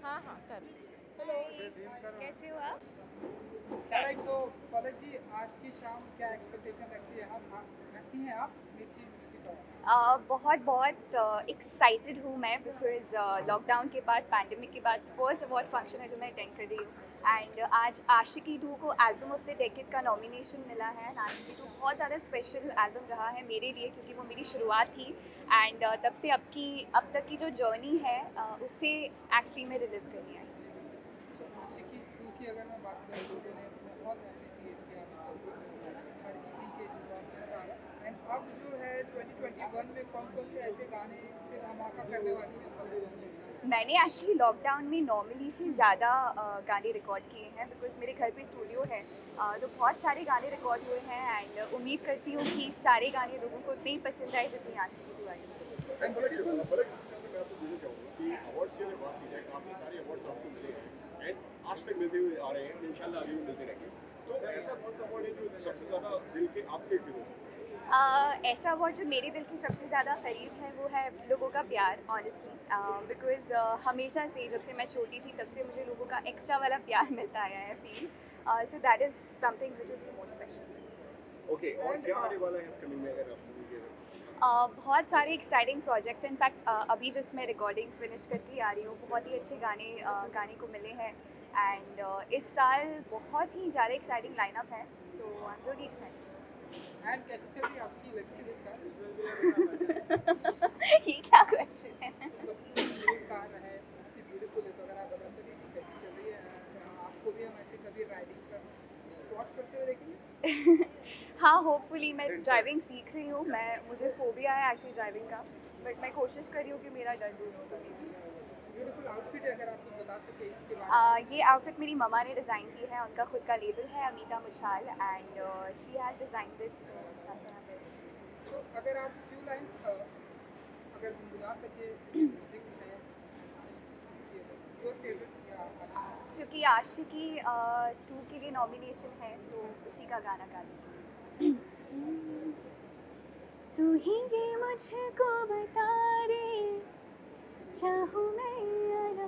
हाँ हाँ कर। कैसे हो आप? राइट, सो पलक जी, आज की शाम क्या एक्सपेक्टेशन रखती हैं आप मिर्ची म्यूजिक अवार्ड? बहुत बहुत एक्साइटेड हूँ मैं बिकॉज लॉकडाउन के बाद पैंडमिक के बाद फर्स्ट अवार्ड फंक्शन है जो मैं अटेंड कर रही हूँ एंड आज आशिकी 2 को एल्बम ऑफ द डेकेड का नॉमिनेशन मिला है एंड आशिकी 2 बहुत ज़्यादा स्पेशल एल्बम रहा है मेरे लिए क्योंकि वो मेरी शुरुआत थी एंड तब से अब तक की जो जर्नी है उससे एक्चुअली मैं रिलीव करनी आई। आशिकी 2 की अगर मैं बात करूँ तो मैंने बहुत अप्रिसिएट किया, हर किसी के जुबान पे था। एंड अब जो है 2021 में कौन कौन से ऐसे गाने से धमाका करने वाली है पलक जी? मैंने एक्चुअली लॉकडाउन में नॉर्मली से ज़्यादा गाने रिकॉर्ड किए हैं बिकॉज मेरे घर पे स्टूडियो है तो बहुत सारे गाने रिकॉर्ड हुए हैं एंड उम्मीद करती हूँ कि सारे गाने लोगों को उतने ही पसंद आए जितनी आशिकी 2 आई। And beautiful. बड़े मैं आपको पूछना चाहूँगा कि अवार्ड्स की अगर बात की जाए, काफ़ी सारे अवार्ड्स आपको मिले हैं एंड आज तक मिलते हुए आ रहे हैं, इंशाल्लाह आगे भी मिलते रहेंगे। तो ऐसा कौन सा अवार्ड है जो सबसे ज़्यादा दिल के आपके भी हो? ऐसा अवार्ड जो मेरे दिल के सबसे ज़्यादा करीब है वो है लोगों का प्यार ऑनेस्टली बिकॉज हमेशा से जब से मैं छोटी थी तब से मुझे लोगों का एक्स्ट्रा वाला प्यार मिलता आया है feel so that is something which is most special. Okay, और क्या आने वाला है अपकमिंग में अगर आप मुझे बहुत सारे एक्साइटिंग प्रोजेक्ट्स इनफैक्ट अभी जस्ट मैं रिकॉर्डिंग फिनिश करके आ रही हूँ बहुत ही अच्छे गाने को मिले हैं एंड इस साल बहुत ही ज़्यादा एक्साइटिंग लाइनअप है so I am really excited. And कैसे चल रही है आपकी लकी दिस कार? ये क्या क्वेश्चन है? ये कार है बहुत ही ब्यूटीफुल है, तो अगर आप बता सकें कि कैसी चल रही है, आपको भी हम ऐसे कभी राइडिंग पर स्पॉट करते हुए देखेंगे? हाँ होपफुली मैं ड्राइविंग सीख रही हूँ मुझे फोबिया है एक्चुअली ड्राइविंग का बट मैं कोशिश कर रही हूँ कि मेरा डर दूर हो तो ब्यूटीफुल आउटफिट है, अगर आप कुछ बता सके इसके बारे में। ये आउटफिट मेरी ममा ने डिज़ाइन की है उनका खुद का लेबल है Amita Muchhal and she has design this. तो अगर आप फ्यू लाइंस अगर गुनगुना सके म्यूजिक में योर फेवरेट या चूँकि आशिकी 2 के लिए नॉमिनेशन है तो उसी का गाना गा देती हूँ। तू ही ये मुझको बता दे चाहूँ मैं या ना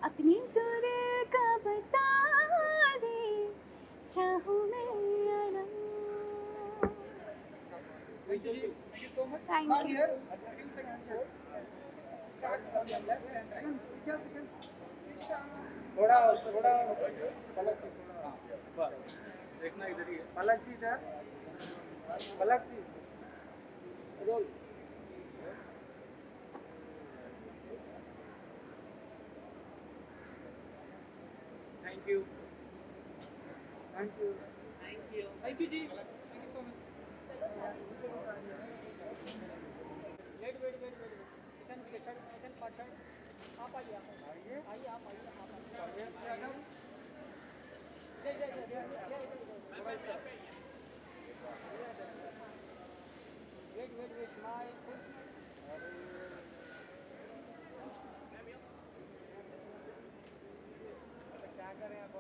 अपनी तू दिल का बता दे चाहूँ मैं या ना। Thank you so much. Thank Now you. here, a few seconds more. Start on your left hand right. पीछे थोड़ा पलक थोड़ा बस देखना इधर ही है। पलक जी इधर, Palak ji roll. Thank you. Thank you. Thank you. Thank you जी. Thank you so much. Kishan Pathak आप आइए आप आइए वेट स्माइल क्या करें आप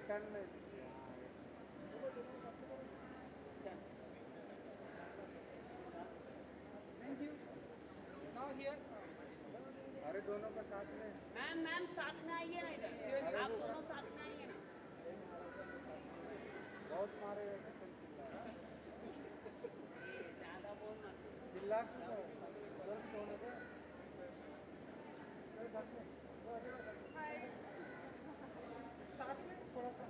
स्टैंड में थैंक यू नाउ हियर अरे दोनों का साथ में मैम मैम साथ में आइए ना इधर आप दोनों साथ में आइए ना बहुत मारे ज्यादा बोल मत चिल्ला क्यों होने दे साथ में थोड़ा सा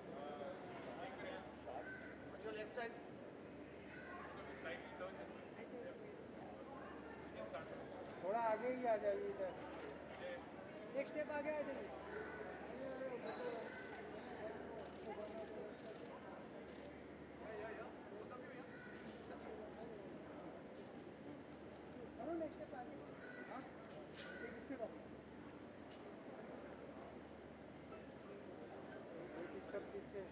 थोड़ा आगे ही आ जाइए इधर एक स्टेप आगे आ जाइए नेक्स्ट स्टेप आगे हाँ एक स्टेप आगे एक स्टेप पीछे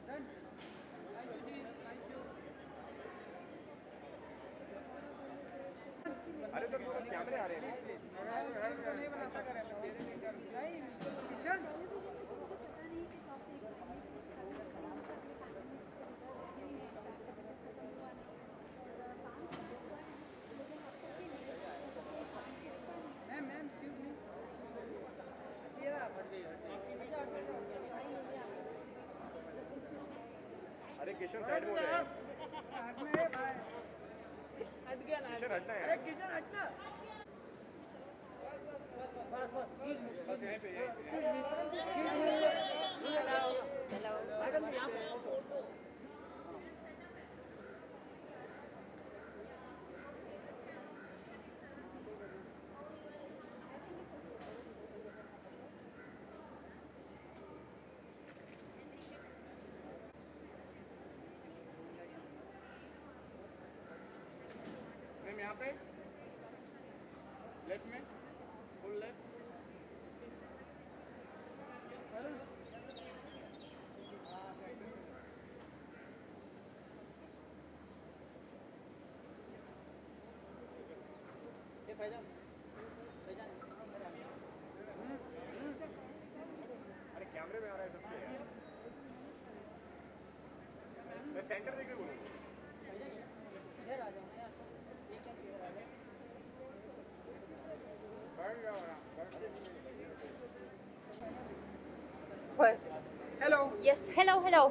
डन थैंक यू जी थैंक यू अरे तो पूरा कैमरे आ रहे हैं नहीं बना सकता नहीं Kishan ma'am ma'am excuse me ये रहा फट गई अरे किशन साइड में हो रहे हैं हटना है भाई हट गया ना किशन हटना है अरे किशन हटना बस बस बस यहीं पे मैडम यहाँ पे फोटो मैम यहाँ पे लेफ्ट में फुल लेफ्ट ये फैजान फैजान अरे कैमरे में आ रहा है सबके मैं सेंटर देख के बोलूँगा इधर आ जाओ ना यार ये क्या इधर आ जाओ बैठ जाओ ना hello Yes, hello, hello.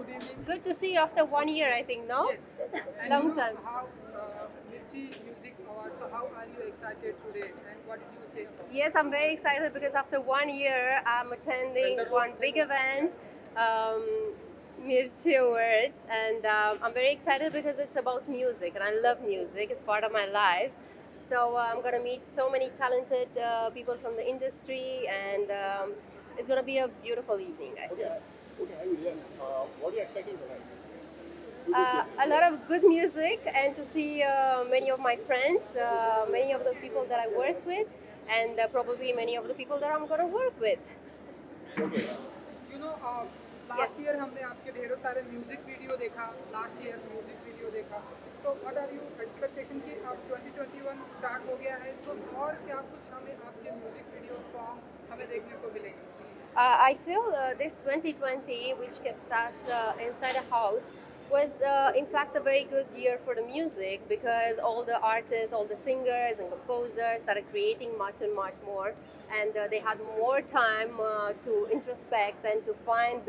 Good to see you after 1 year, I think, no? And Long you know time. how Mirchi Music Awards, so how are you excited today and what did you say about Yes, I'm very excited because after 1 year, I'm attending one big event, Mirchi Awards, and I'm very excited because it's about music, and I love music. It's part of my life. So I'm gonna meet so many talented people from the industry, and it's gonna be a beautiful evening, I think. Okay, Rian, what are you expecting tonight? A lot of good music and to see many of my friends, many of the people that I work with, and probably many of the people that I'm going to work with. Okay. you know Yes. last year हमने आपके ढेरों सारे music video देखा last year music video देखा तो what are you expectation कि अब 2021 start हो गया है तो और क्या कुछ हमें आपके म्यूजिक वीडियो सॉन्ग हमें देखने को मिलेंगे I feel this 2020, which kept us inside a house, was in fact a very good year for the music because all the artists, all the singers and composers started creating much and much more, and they had more time to introspect and to find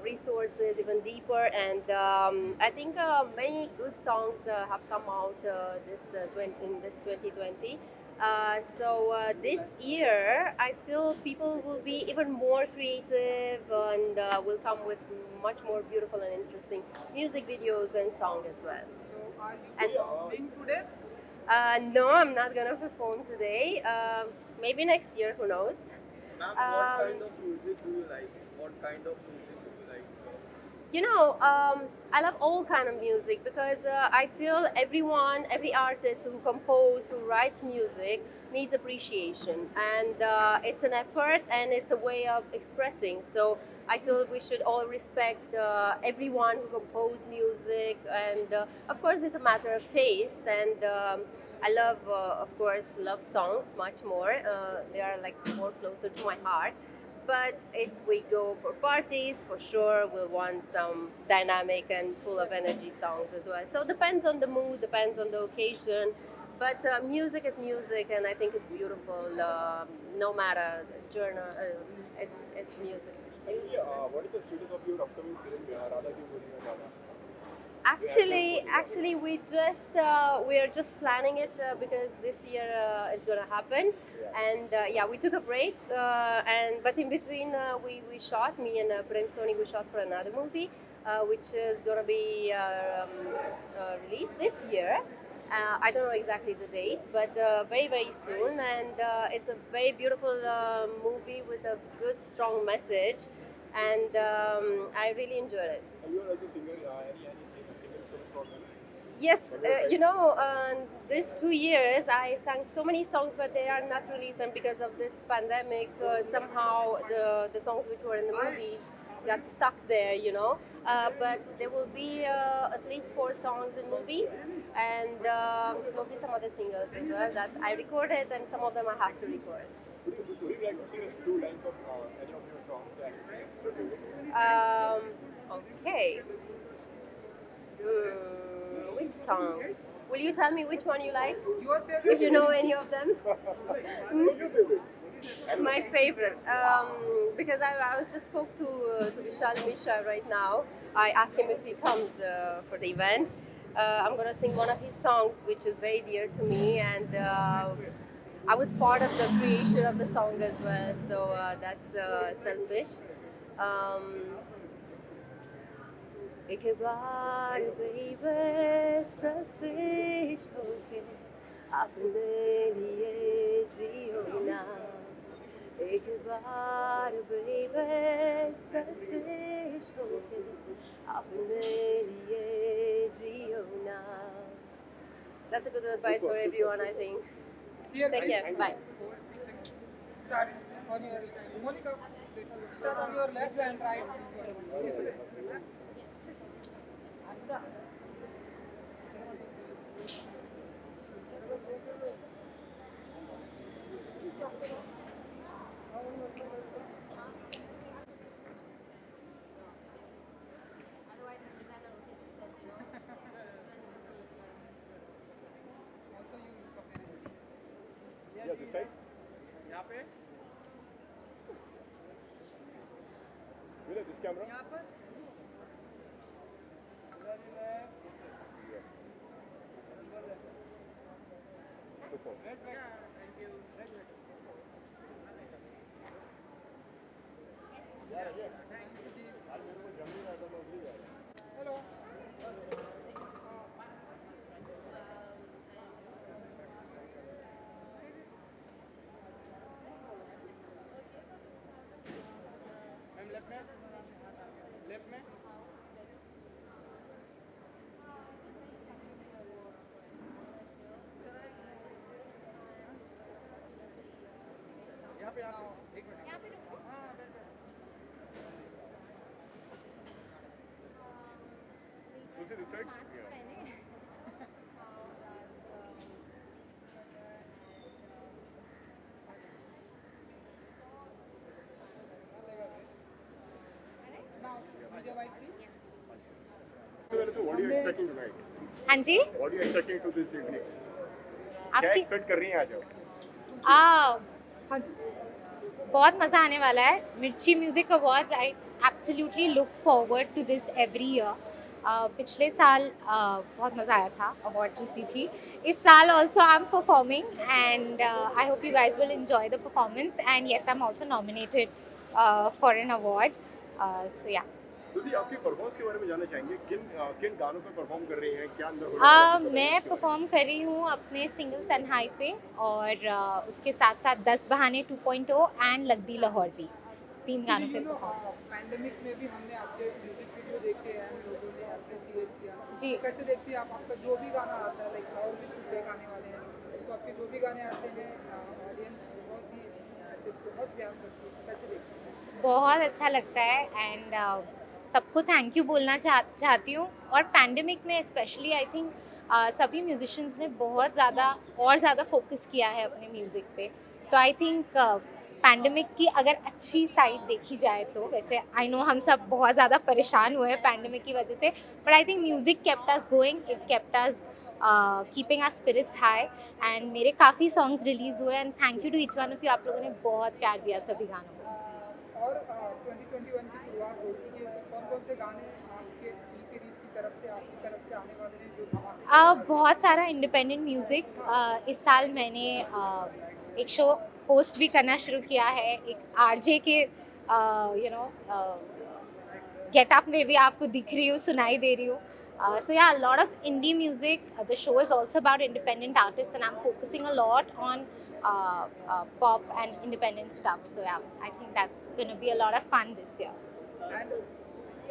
resources even deeper. And I think many good songs have come out in this 2020. So this year, I feel people will be even more creative and will come with much more beautiful and interesting music videos and songs as well. so are you And- performing today No, I'm not gonna perform today. Maybe next year, who knows? Ma'am, what kind of music do you like? What kind of music do you like? You know, I love all kind of music because I feel every artist who composes, who writes music needs appreciation, and it's an effort and it's a way of expressing. So I feel we should all respect everyone who composes music, and of course it's a matter of taste. And I love, of course, love songs much more. They are like more closer to my heart. But if we go for parties, for sure we'll want some dynamic and full of energy songs as well. So depends on the mood, depends on the occasion. But music is music, and I think it's beautiful. No matter genre, it's music. And what is the status of your upcoming film, Radha Ki Boli Mein Dada? Actually, we are just planning it because this year is gonna happen, and yeah, we took a break, but in between we shot, me and Prem Soni, we shot for another movie, which is gonna be released this year. I don't know exactly the date, but very soon, and it's a very beautiful movie with a good strong message, and I really enjoyed it. And you are also singer, any singers coming from you? Yes, these 2 years I sang so many songs, but they are not released, and because of this pandemic, somehow the songs which were in the movies got stuck there. But there will be at least 4 songs in movies, and there will be some other singles as well that I recorded, and some of them I have to record. Would you like to sing a few lines of any of your songs that you're doing? Okay. Which song? Will you tell me which one you like? Your favorite? If you know any of them. Your favorite? My favorite, because I just spoke to Vishal Mishra right now. I asked him if he comes for the event. I'm gonna sing one of his songs, which is very dear to me, and I was part of the creation of the song as well. So that's Selfish. एक बार baby selfish होके अपने लिए जियो ना एक बार baby selfish होके अपने लिए जियो ना. That's a good advice for everyone, I think. Here, Take care. Bye. Start on your Monica. Start on your left and right. Otherwise, the designer will get upset, Also, you compare it. Yeah, this side. यहाँ पे Will this camera? यहाँ पर very left. Super. Right, right. Thank you. Right, right. Hello. Ma'am left में left में यहाँ पे आना एक मिनट यहाँ पे हाँ This is this side? Yeah. now media wide please. So, what are you expecting tonight? हाँ जी What are you expecting to this evening? क्या आपसे एक्सपेक्ट कर रही हैं आज आप? हाँ जी बहुत मज़ा आने वाला है. Mirchi music awards I absolutely look forward to this every year. पिछले साल बहुत मज़ा आया था, अवार्ड जीती थी. इस साल also I am performing and I hope you guys will enjoy the performance and yes I am also nominated for an award. So yeah तुझे आपकी परफॉर्मेंस के बारे में जानना चाहेंगे. किन गानों पे परफॉर्म कर रही हैं, क्या अंदर मैं परफॉर्म कर रही हूँ अपने सिंगल तन्हाई पे और उसके साथ साथ 10 बहाने 2.0 एंड लगदी लाहौर दी 3 गानों पे परफॉर्म. पैंडेमिक में भी हमने आपके म्यूजिक वीडियो देखे हैं, लोगों ने अप्रिशिएट किया. जी. कैसे देखती हैं आप? आपका जो भी गाना आता है, लाइक और भी कुछ एक आने वाले हैं, तो आपके जो भी गाने आते हैं ऑडियंस बहुत ही ऐसे बहुत प्यार करती है. कैसे देखती हैं? बहुत अच्छा लगता है एंड सबको थैंक यू बोलना चाहती हूँ और पैंडमिक में स्पेशली आई थिंक सभी म्यूजिशियंस ने बहुत ज़्यादा फोकस किया है अपने म्यूज़िक पे. सो आई थिंक पैंडमिक की अगर अच्छी साइड देखी जाए तो, वैसे आई नो हम सब बहुत ज़्यादा परेशान हुए हैं पैंडमिक की वजह से, but I think music kept us going, it kept us keeping our spirits high. And मेरे काफ़ी सॉन्ग्स रिलीज़ हुए and thank you to each one of you. आप लोगों ने बहुत प्यार दिया सभी गानों को. और 2021 की शुरुआत हो चुकी है, कौन-कौन से गाने आपके टी सीरीज की तरफ से, आपकी तरफ से आने वाले हैं जो धमाके? बहुत सारा इंडिपेंडेंट म्यूज़िक. इस साल मैंने एक शो होस्ट भी करना शुरू किया है, एक आरजे के गेटअप में भी आपको दिख रही हूँ, सुनाई दे रही हूँ. So yeah, a lot of indie music. The show is also about independent artists, and I'm focusing a lot on pop and independent stuff. So yeah, I think that's going to be a lot of fun this year. And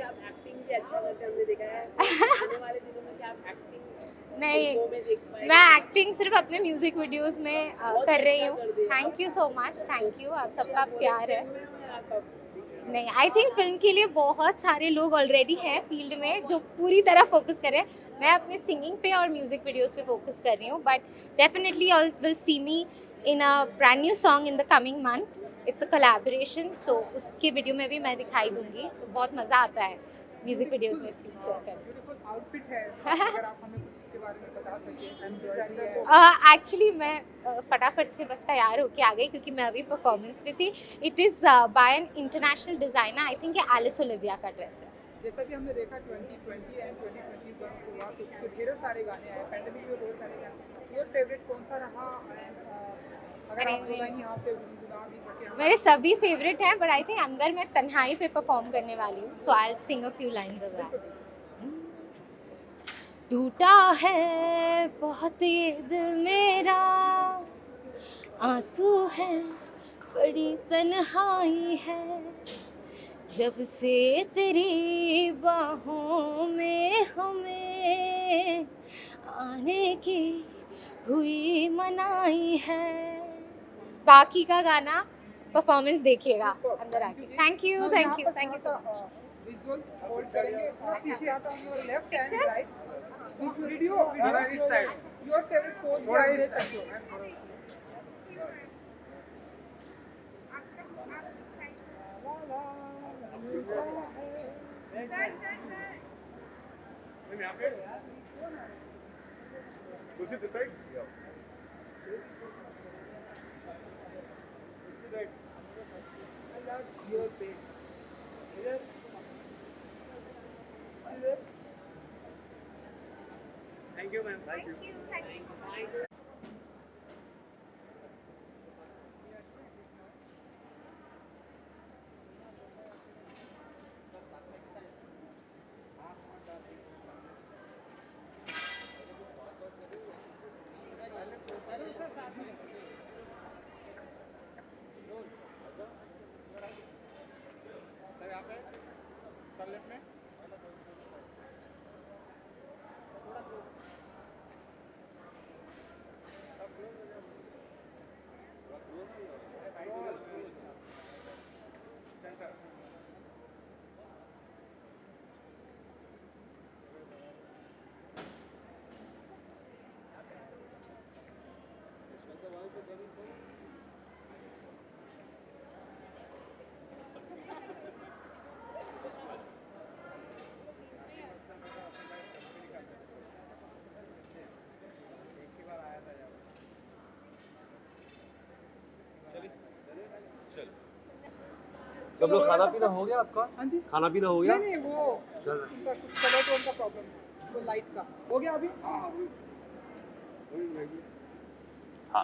आप acting भी अच्छा करते हमने देखा है. आने वाले दिनों में क्या आप एक्टिंग नहीं, में देख पाएंगे? मैं एक्टिंग सिर्फ अपने म्यूजिक वीडियोस में कर रही हूँ. Thank you so much, thank you, आप सबका प्यार है. नहीं, आई थिंक फिल्म के लिए बहुत सारे लोग ऑलरेडी हैं फील्ड में जो पूरी तरह फोकस कर रहे हैं. मैं अपने सिंगिंग पे और म्यूजिक वीडियोस पे फोकस कर रही हूँ, but definitely all will see me in a brand new song in the coming month. It's a collaboration, तो उसके वीडियो में भी मैं दिखाई दूंगी. तो बहुत मज़ा आता है म्यूजिक वीडियोस में फीचर करने. ब्यूटीफुल आउटफिट है, अगर आप हमें कुछ इसके बारे में बता सकें. एम्ब्रॉयडरी है. एक्चुअली मैं फटाफट से बस तैयार होके आ गई क्योंकि मैं अभी परफॉर्मेंस में थी. It is by an international designer. I think ये एलिस ओलिविया का ड्रेस है. जैसा कि हमने देखा 2020 एंड 2021 शुरुआत हो चुकी है, ढेरों सारे गाने आए, पैंडेमिक में बहुत सारे गाने. योर फेवरेट कौन सा रहा? एंड अगर आप बताएंगे यहाँ पे गुनगुना भी सके. मेरे सभी फेवरेट हैं, बट आई थिंक अंदर मैं तन्हाई पे परफॉर्म करने वाली हूँ. So I will sing a few lines of that. टूटा है बहुत ये दिल मेरा, आंसू है बड़ी तन्हाई है, जब से तेरी बाहों में हमें आने की हुई मनाई है. बाकी का गाना परफॉर्मेंस देखिएगा अंदर आके. Thank you so much. Visuals hold करेंगे. पीछे आता हूँ, your left hand right. Video इस साइड. योर फेवरेट पोज थोड़ा इस side. Was it this side? Yeah. Your face. Thank you, ma'am. Thank you. सब लोग खाना पीना हो गया आपका? हाँ जी. खाना पीना हो गया? नहीं वो चल रहा है. उनका कुछ कलर टोन का प्रॉब्लम है, तो लाइट का हो गया अभी.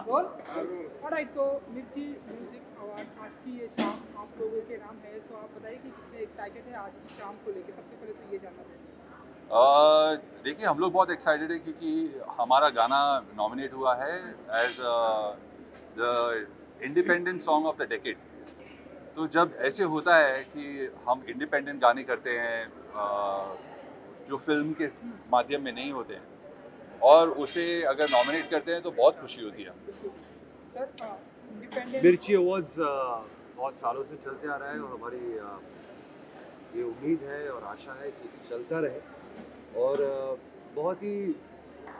रोल. ऑलराइट, तो मिर्ची म्यूजिक अवार्ड आज की ये शाम आप लोगों के नाम है, तो आप बताइए कि कितने एक्साइटेड है आज की शाम को लेके. सबसे पहले तो ये जानना चाहेंगे. देखिए, हम लोग बहुत एक्साइटेड है क्योंकि हमारा गाना नॉमिनेट हुआ है as the independent song of the decade. तो जब ऐसे होता है कि हम इंडिपेंडेंट गाने करते हैं जो फिल्म के माध्यम में नहीं होते हैं, और उसे अगर नॉमिनेट करते हैं तो बहुत खुशी होती है. सर इंडिपेंडेंट मिर्ची अवार्ड्स बहुत सालों से चलते आ रहा है और हमारी ये उम्मीद है और आशा है कि चलता रहे. और बहुत ही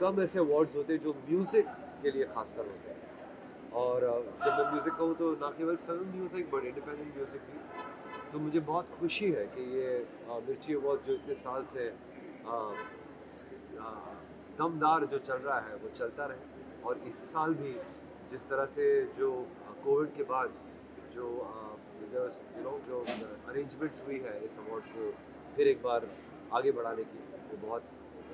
कम ऐसे अवार्ड्स होते हैं जो म्यूज़िक के लिए खासकर होते हैं। और जब मैं म्यूज़िक कहूँ तो ना केवल film music but independent music भी। तो मुझे बहुत खुशी है कि ये मिर्ची अवार्ड जो इतने साल से दमदार जो चल रहा है वो चलता रहे। और इस साल भी जिस तरह से जो कोविड के बाद जो जो अरेंजमेंट्स हुई है इस अवार्ड को फिर एक बार आगे बढ़ाने की, वो बहुत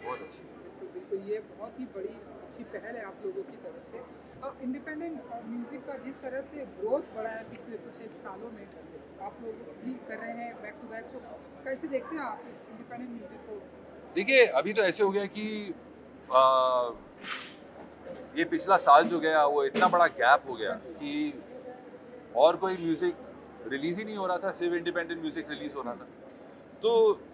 बहुत अच्छी है। बिल्कुल बिल्कुल, ये बहुत ही बड़ी अच्छी पहल है आप लोगों की तरफ से। और इंडिपेंडेंट म्यूज़िक का जिस तरह से ग्रोथ बढ़ा है पिछले कुछ एक सालों में, आप लोग भी कर रहे हैं बैक टू बैक, तो कैसे देखते हैं आप इस इंडिपेंडेंट म्यूज़िक को? देखिए अभी तो ऐसे हो गया कि ये पिछला साल जो गया वो इतना बड़ा गैप हो गया कि और कोई म्यूज़िक रिलीज़ ही नहीं हो रहा था, सिर्फ इंडिपेंडेंट म्यूज़िक रिलीज़ हो रहा था। तो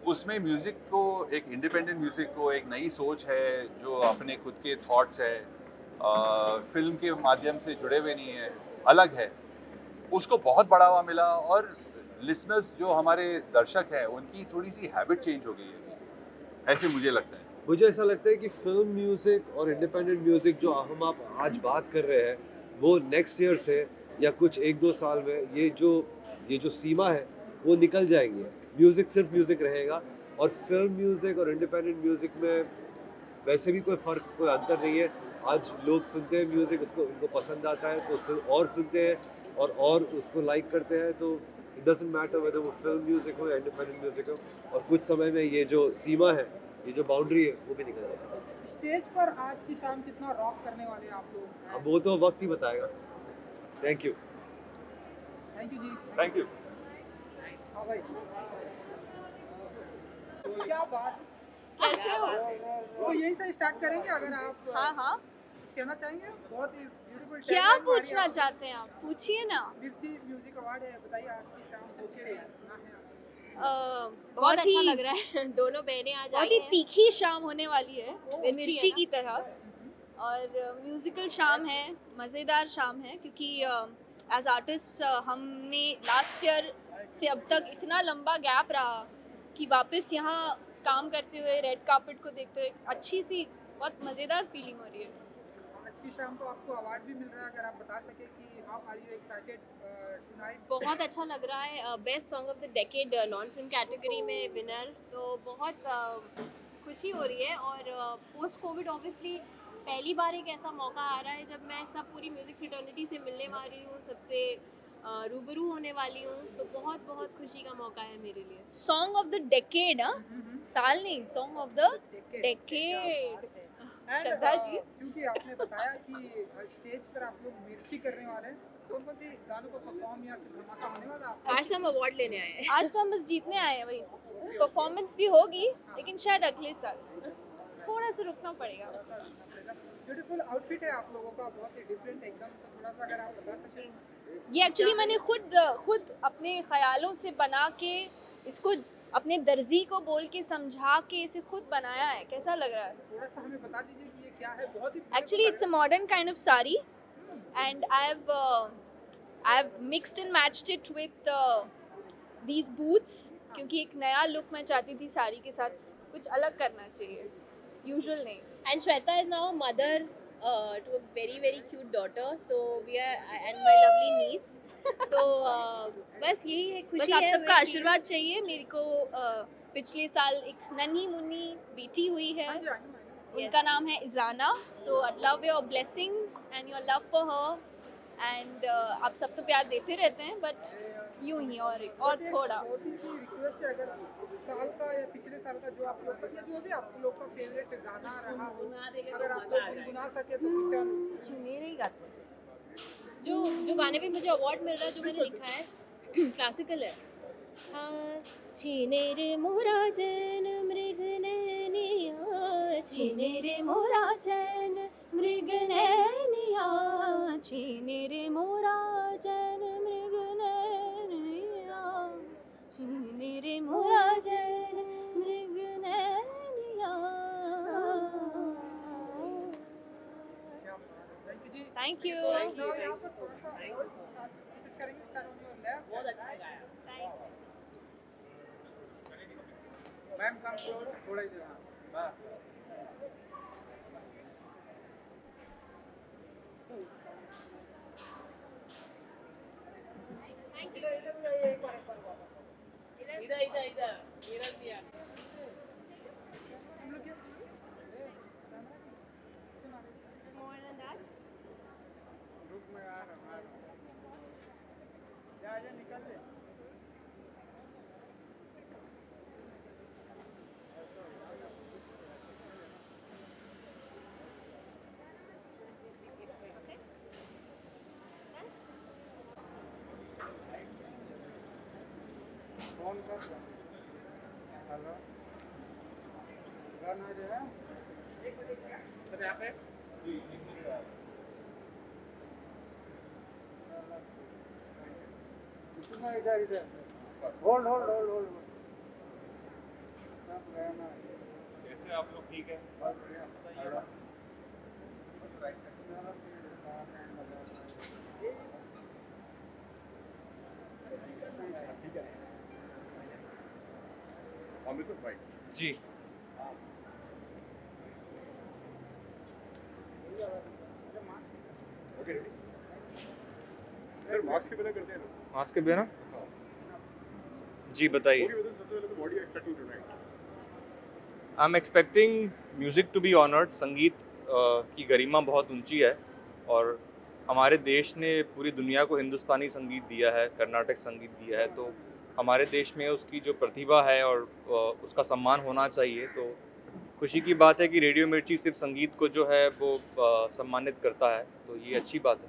उसमें म्यूज़िक को, एक इंडिपेंडेंट म्यूज़िक को एक नई सोच है, जो अपने खुद के थॉट्स है, फिल्म के माध्यम से जुड़े हुए नहीं है, अलग है, उसको बहुत बढ़ावा मिला। और लिसनर्स जो हमारे दर्शक हैं उनकी थोड़ी सी हैबिट चेंज हो गई है, ऐसे मुझे लगता है। मुझे ऐसा लगता है कि फिल्म म्यूज़िक और इंडिपेंडेंट म्यूज़िक जो हम आप आज बात कर रहे हैं वो नेक्स्ट ईयर से या कुछ 1-2 साल में ये जो सीमा है वो निकल जाएंगी। म्यूज़िक सिर्फ म्यूज़िक रहेगा और फिल्म म्यूज़िक और इंडिपेंडेंट म्यूज़िक में वैसे भी कोई फ़र्क, कोई अंतर नहीं है। आज लोग सुनते हैं म्यूज़िक, उसको उनको पसंद आता है तो और सुनते हैं और उसको लाइक करते हैं। तो इट डजंट मैटर वेदर वो फिल्म म्यूज़िक हो या इंडिपेंडेंट म्यूज़िक हो। और कुछ समय में ये जो सीमा है, ये जो बाउंड्री है वो भी निकल जाएगा। स्टेज पर आज की शाम कितना रॉक करने वाले हैं आप लोग? अब वो तो वक्त ही बताएगा। थैंक यू जी। Thank you. हाँ भाई, क्या बात, कैसे हो? तो यही से स्टार्ट करेंगे। अगर आप हाँ कुछ कहना चाहेंगे, बहुत ही ब्यूटीफुल। क्या पूछना चाहते हैं आप? पूछिए ना। मिर्ची म्यूजिक अवार्ड है, बताइए आज की शाम होके रही है। बहुत अच्छा ही लग रहा है। दोनों बहनें आज बहुत आई ही हैं। तीखी शाम होने वाली है, मिर्ची मिर्ची है की तरह। और म्यूज़िकल शाम है, मज़ेदार शाम है, क्योंकि एज आर्टिस्ट हमने लास्ट ईयर से अब तक इतना लंबा गैप रहा कि वापस यहाँ काम करते हुए, रेड कार्पेट को देखते हुए अच्छी सी बहुत मज़ेदार फीलिंग हो रही है। आज की शाम को आपको अवार्ड भी मिल रहा है, अगर आप बता सके कि how are you excited tonight? बहुत अच्छा लग रहा है। Best song of the decade non film category में विनर, तो बहुत खुशी हो रही है। और पोस्ट कोविड ऑब्वियसली पहली बार एक ऐसा मौका आ रहा है जब मैं सब पूरी म्यूज़िक फ्रेटर्निटी से मिलने वाली हूँ, सबसे रूबरू होने वाली हूँ, तो बहुत बहुत खुशी का मौका है मेरे लिए। सॉन्ग ऑफ द डेकेड, साल नहीं, song of the decade. Shraddha ji, क्योंकि आपने बताया कि स्टेज पर आप लोग मिर्ची करने वाले हैं, कौन कौन सी गानों को परफॉर्म या धमाका होने वाला है? आज हम अवार्ड लेने आए हैं। आज तो हम बस जीतने आए हैं। भाई परफॉर्मेंस भी होगी, लेकिन शायद अगले साल थोड़ा सा रुकना पड़ेगा। ब्यूटीफुल आउटफिट है आप लोगों का, बहुत ही डिफरेंट एकदम, तो थोड़ा सा अगर आप बता सकें। ये एक्चुअली मैंने खुद अपने ख्यालों से बना के, इसको अपने दर्जी को बोल के समझा के इसे खुद बनाया है। कैसा लग रहा है? थोड़ा सा हमें बता दीजिए कि ये क्या है। बहुत ही Actually, it's a modern kind of sari, and I've mixed and matched it with these boots, क्योंकि एक नया लुक मैं चाहती थी साड़ी के साथ, कुछ अलग करना चाहिए, यूजुअल नहीं। And Shweta is now a mother to a very very cute daughter. So we are and my lovely niece. तो बस यही है, खुशी बस आप है सबका कि- आशीर्वाद चाहिए। मेरे को पिछले साल एक नन्ही मुन्नी बेटी हुई है, हाँ जी, हाँ जी। उनका नाम है Ijana. So I love your blessings and your love for her. And आप सब तो प्यार देते रहते हैं, बट यूं ही और वैसे थोड़ा। छोटी सी रिक्वेस्ट है, अगर साल का या पिछले साल का जो आप लोग का, या जो भी आप लोग का फेवरेट गाना रहा हो, अगर आप लोग गुनगुना सके तो कुछ मेरे ही गाते हैं। जो गाने पे मुझे अवार्ड मिल रहा है, जो मैंने लिखा है, क्लासिकल है। छीने रे मोरा जैन मृग नैनिया, छीने रे मोरा जैन मृग नैनिया, छीने रे मोरा जैन मृग नैनिया, छीने रे मोरा जैन मृग नैनिया। थैंक यू जी। Thank you. यहाँ पर थोड़ा सा और कुछ करेंगे, स्टार्ट ऑन योर लेफ्ट। बहुत अच्छा गाया मैम, कम थोड़ा इधर। बस इधर इधर इधर नीरज भैया More than that? ग्रुप में आ रहा है जा निकल ले फोन कर हेलो गाना जो है सर यहाँ पे इसमें इधर इधर होल्ड होल्ड होल्ड होल्ड सब गाना कैसे आप लोग ठीक है? बस बढ़िया अमित भाई जी ओके सर मार्क्स के बिना करते हैं ना मास्क के बिना जी बताइए सबसे पहले तो body expecting tonight I am expecting music to be honoured. संगीत की गरिमा बहुत ऊंची है और हमारे देश ने पूरी दुनिया को हिंदुस्तानी संगीत दिया है, कर्नाटक संगीत दिया है, तो हमारे देश में उसकी जो प्रतिभा है और उसका सम्मान होना चाहिए। तो खुशी की बात है कि रेडियो मिर्ची सिर्फ संगीत को जो है वो सम्मानित करता है, तो ये अच्छी बात है।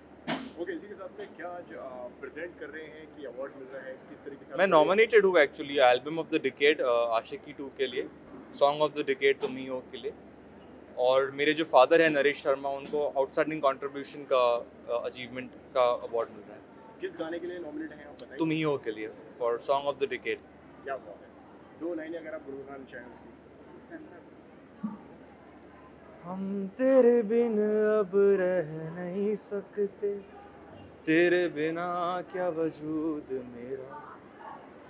ओके इसी के साथ में क्या आज प्रेजेंट कर रहे हैं कि अवार्ड मिल रहा है किस तरीके से मैं नॉमिनेटेड हूँ actually album of the decade Aashiqui 2 के लिए, सॉन्ग ऑफ द डिकेड तुम ही हो के लिए, और मेरे जो फादर हैं नरेश शर्मा उनको आउटस्टैंडिंग कंट्रीब्यूशन का अचीवमेंट का अवार्ड मिल रहा है। किस गाने के लिए नॉमिनेट हैं आप बताइए। तुम ही हो के लिए for song of the decade. क्या बात है, 2 लाइनें अगर आप गुनगुनाना चाहें उसकी। हम तेरे बिन अब रह नहीं सकते, तेरे बिना क्या वजूद मेरा,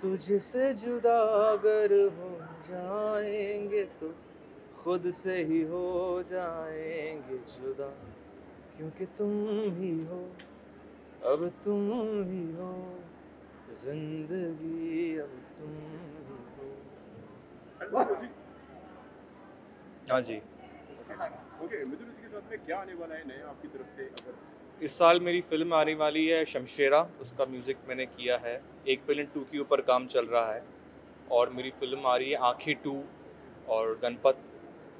तुझसे जुदा अगर हो जाएंगे तो खुद से ही हो जाएंगे जुदा, क्योंकि तुम ही हो, अब तुम ही हो, जिंदगी अब तुम ही हो। हाँ जी। ओके मिथुन इसी के साथ में क्या आने वाला है नया आपकी तरफ से? अगर इस साल मेरी फिल्म आने वाली है शमशेरा, उसका म्यूज़िक मैंने किया है। एक फिल्म 2 के ऊपर काम चल रहा है और मेरी फिल्म आ रही है आँखें 2 और गणपत,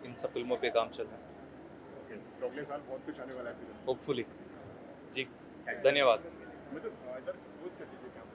इन सब फिल्मों पे काम चल रहा है। ओके तो अगले साल बहुत कुछ आने वाला है फिल्म। होपफुली जी, धन्यवाद। मिथुन इधर पोस्ट कर दीजिए यहाँ पे।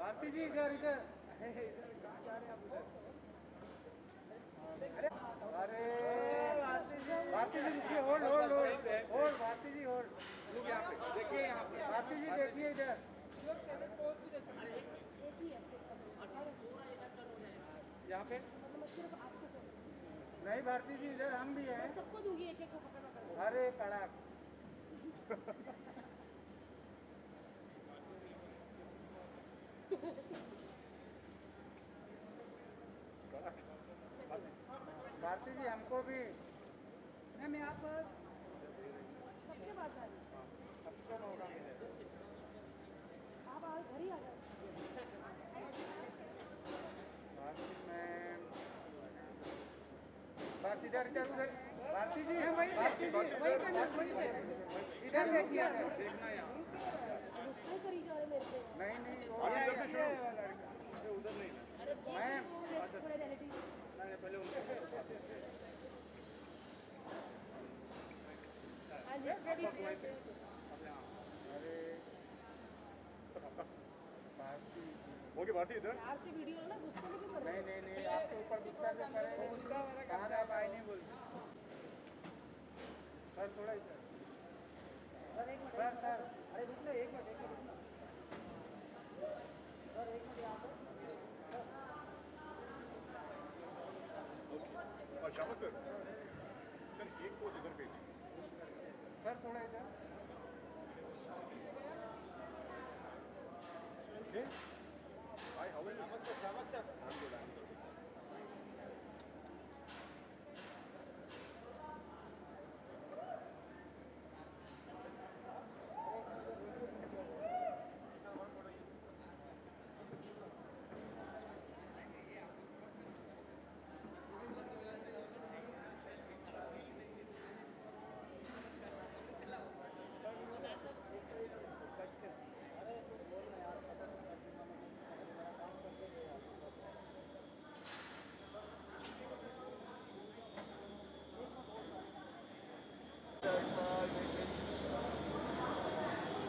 भारती जी इधर इधर कहाँ जा रहे हैं आप उधर? अरे भारती जी रुकिए, hold hold hold hold Bharti ji hold रुक यहाँ पे देखिए, यहाँ पे भारती जी देखिए इधर। यहाँ पे नहीं भारती जी इधर हम भी हैं, सबको दूंगी एक एक को पकड़ पकड़। अरे कड़ाक भारती जी हमको भी मैं आप सबके पास आ सबको मौका मिले, आप घर ही आ जाओ। भारती इधर इधर उधर भारती जी हैं वही, भारती जी वही इधर देखिए, देखना यहाँ गुस्सा करी जा रहे मेरे को। नहीं नहीं वो उधर नहीं मैं पहले उनके ओके भारती इधर नहीं नहीं नहीं, आपके ऊपर बिस्तर से पड़े कहाँ आप आए नहीं बोलते सर, थोड़ा इधर सर, अरे रुक लो, एक मिनट रुक लो सर, एक मिनट यहाँ पर और शामत सर सर एक पोज इधर भेजिए सर, थोड़ा इधर hi how are you Shamat sir I'm good.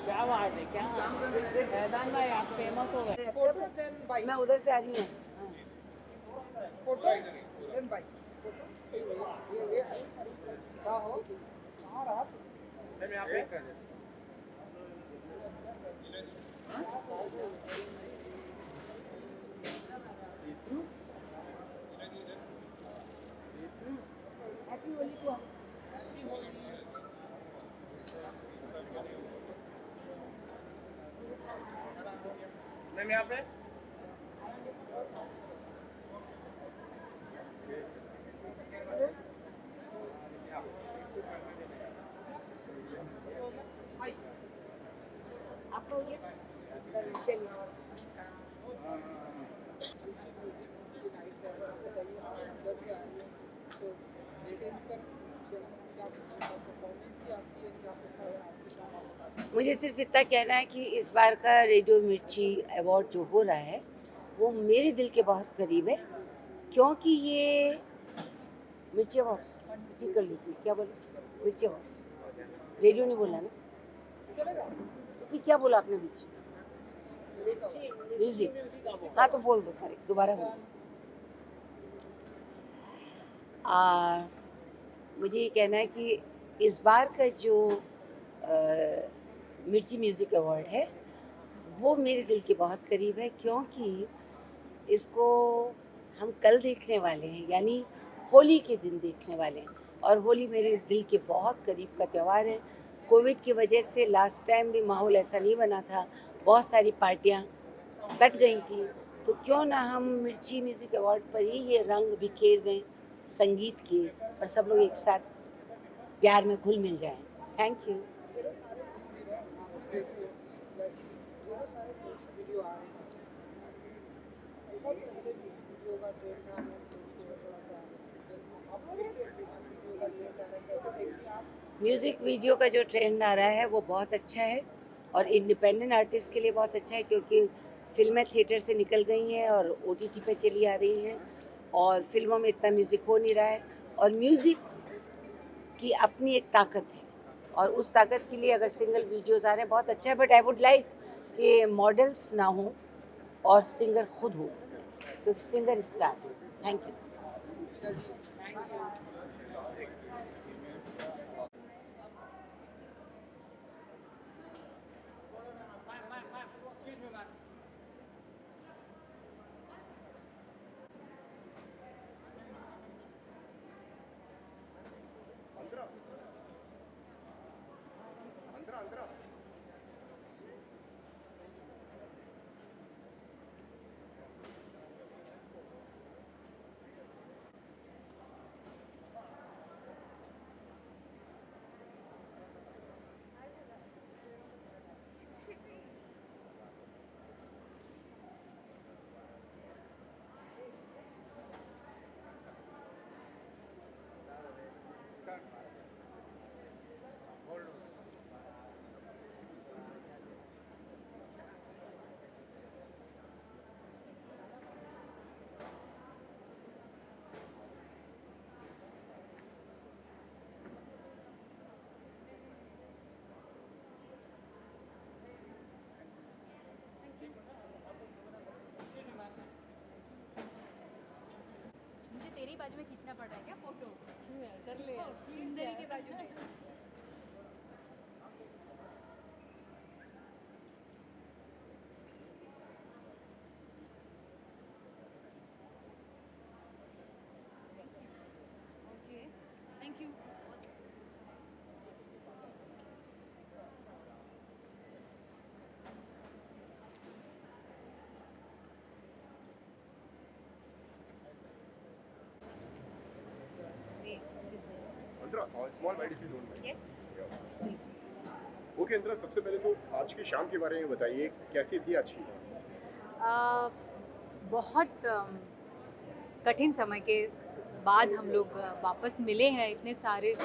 क्या बात है, क्या मैदान भाई आप फेमस हो गए। फोटो देन भाई, मैं उधर से आ रही हूँ। फोटो देन भाई, क्या हो कहाँ रहा मैं यहाँ पे मैम यहाँ पे आपका हो गया? चलिए। मुझे सिर्फ इतना कहना है कि इस बार का रेडियो मिर्ची अवार्ड जो हो रहा है वो मेरे दिल के बहुत करीब है, क्योंकि ये मिर्ची अवार्ड ठीक कर लीजिए, क्या बोले मिर्ची अवार्ड्स, रेडियो नहीं बोला ना, तो फिर क्या बोला आपने बीच म्यूजिक? हाँ तो बोल दो, दोबारा बोलो। मुझे ये कहना है कि इस बार का जो मिर्ची म्यूज़िक अवार्ड है वो मेरे दिल के बहुत करीब है, क्योंकि इसको हम कल देखने वाले हैं, यानी होली के दिन देखने वाले हैं, और होली मेरे दिल के बहुत करीब का त्यौहार है। कोविड की वजह से लास्ट टाइम भी माहौल ऐसा नहीं बना था, बहुत सारी पार्टियां कट गई थी, तो क्यों ना हम मिर्ची म्यूज़िक अवार्ड पर ही ये रंग बिखेर दें संगीत के, और सब लोग एक साथ प्यार में घुल मिल जाएं। Thank you. म्यूज़िक वीडियो का जो ट्रेंड आ रहा है वो बहुत अच्छा है, और इंडिपेंडेंट आर्टिस्ट के लिए बहुत अच्छा है, क्योंकि फिल्में थिएटर से निकल गई हैं और OTT पे चली आ रही हैं, और फिल्मों में इतना म्यूज़िक हो नहीं रहा है, और म्यूज़िक की अपनी एक ताकत है, और उस ताकत के लिए अगर सिंगल वीडियोस आ रहे हैं बहुत अच्छा है, बट आई वुड लाइक कि मॉडल्स ना हो और सिंगर खुद हो उसमें, क्योंकि सिंगर स्टार। Thank you. बाजू में खींचना पड़ रहा है क्या फोटो? कर ले यार, सुंदरी के बाजू में। Okay, thank you. Antara, small bite if you don't mind. Yes. Okay Antara, सबसे पहले तो आज की शाम के बारे में बताइए, कैसी थी आज की? बहुत कठिन समय के बाद हम लोग वापस मिले हैं, इतने सारे